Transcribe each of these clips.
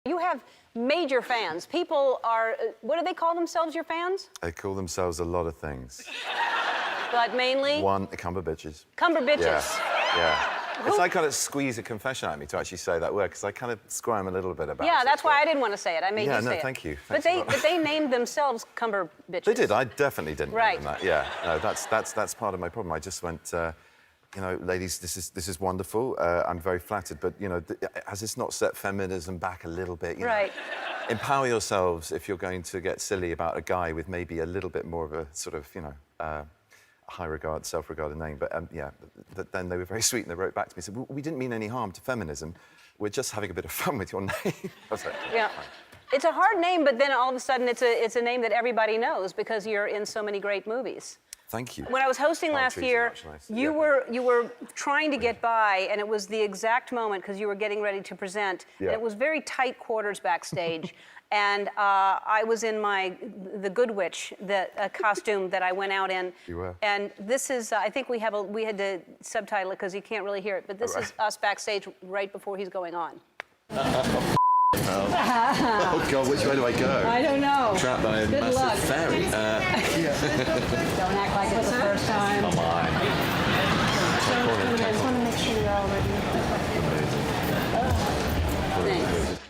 You have major fans. People are, what do they call themselves, your fans? They call themselves a lot of things. But mainly? One, Cumberbitches. Cumberbitches. Yeah. It's like kind of squeeze a confession at me to actually say that word, because I kind of squirm a little bit about it. Yeah, that's why I didn't want to say it. I made you say it. Yeah, no, thank you. But they named themselves Cumberbitches. They did. I definitely didn't Right. name them that. Yeah. No, that's part of my problem. I just went, you know, ladies, this is wonderful. I'm very flattered, but you know, has this not set feminism back a little bit? You right. know? Empower yourselves if you're going to get silly about a guy with maybe a little bit more of a sort of, you know, high regard, self-regarded name. But yeah, then they were very sweet and they wrote back to me and said, well, we didn't mean any harm to feminism. We're just having a bit of fun with your name. I was like, yeah. Fine. It's a hard name, but then all of a sudden it's a name that everybody knows because you're in so many great movies. Thank you. When I was hosting last year, you were trying to get by, and it was the exact moment because you were getting ready to present. Yeah. And it was very tight quarters backstage, and I was in the Good Witch, the costume that I went out in. You were. And this is, I think we had to subtitle it because you can't really hear it, but this is us backstage right before he's going on. Oh God, which way do I go? I don't know. I'm trapped by a Good massive luck. ferry. Don't act like it's the first time. Come on. I just want to make sure you're all ready. Thanks.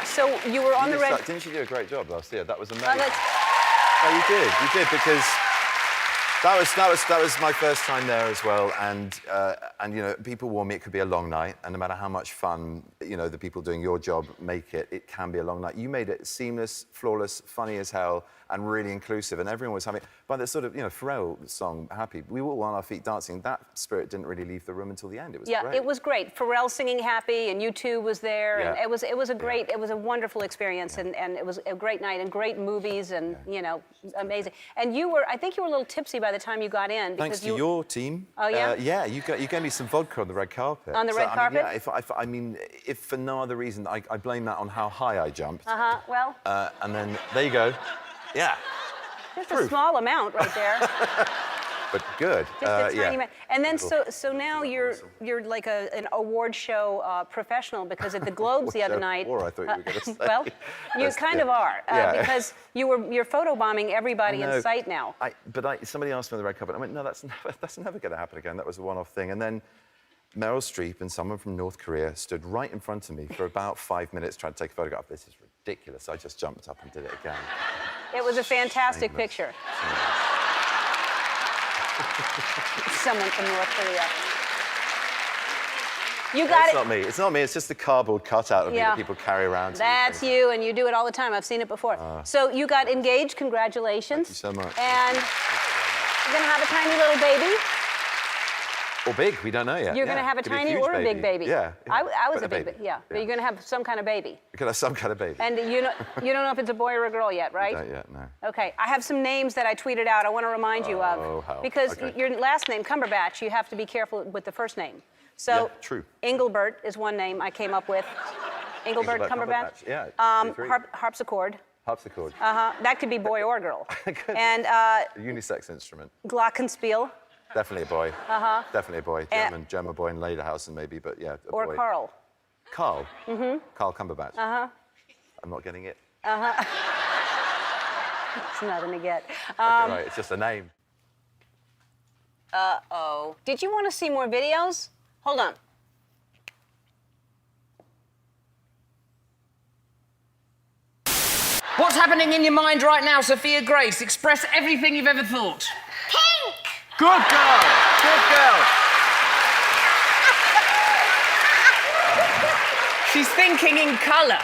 So you were on the red... Didn't you do a great job last year? That was amazing. Oh, no, you did, because that was my first time there as well, and you know, people warn me it could be a long night, and no matter how much fun, you know, the people doing your job make it, it can be a long night. You made it seamless, flawless, funny as hell, and really inclusive, and everyone was having, by the sort of, you know, Pharrell song, Happy, we were all on our feet dancing. That spirit didn't really leave the room until the end. It was great. It was great. Pharrell singing Happy, and U2 was there, Yeah. and it was a great, it was a wonderful experience, and it was a great night, and great movies, and, you know, amazing. And I think you were a little tipsy by the time you got in. Thanks to your team. Oh, yeah? Yeah, you gave me some vodka on the red carpet. On the red carpet? I mean, if for no other reason, I blame that on how high I jumped. Well. And then, there you go. Yeah. Just a small amount right there. But good. Just a tiny amount. And then, Little. so now you're like an award show professional, because at the Globes the other night. Or I thought you were going to say. Well, you kind of are, because you're photobombing everybody in sight now. Somebody asked me on the red carpet. I went, no, that's never going to happen again. That was a one-off thing. And then Meryl Streep and someone from North Korea stood right in front of me for about 5 minutes trying to take a photograph. This is ridiculous. I just jumped up and did it again. It was a fantastic picture. Someone from North Korea. You got it. It's not me. It's not me. It's just the cardboard cutout of me that people carry around. That's you, and you do it all the time. I've seen it before. So you got engaged. Congratulations. Thank you so much. And you're going to have a tiny little baby. Or big, we don't know yet. You're going to have a tiny or a big baby. Yeah. I was a big baby. Yeah. But you're going to have some kind of baby. You're going to have some kind of baby. And you don't know if it's a boy or a girl yet, right? Not yet, no. Okay. I have some names that I tweeted out I want to remind you of. Oh, how? Because Okay. your last name, Cumberbatch, you have to be careful with the first name. So Yeah, true. Engelbert is one name I came up with. Engelbert Cumberbatch. Yeah. Harpsichord. Harpsichord. That could be boy or girl. And A unisex instrument. Glockenspiel. Definitely a boy. Definitely a boy. German boy in Lederhausen, maybe, but yeah, a Or boy. Carl. Carl? Carl Cumberbatch. I'm not getting it. It's nothing to get. Okay, right, it's just a name. Uh-oh. Did you want to see more videos? Hold on. What's happening in your mind right now, Sophia Grace? Express everything you've ever thought. Pink! Good girl. Good girl. She's thinking in colour.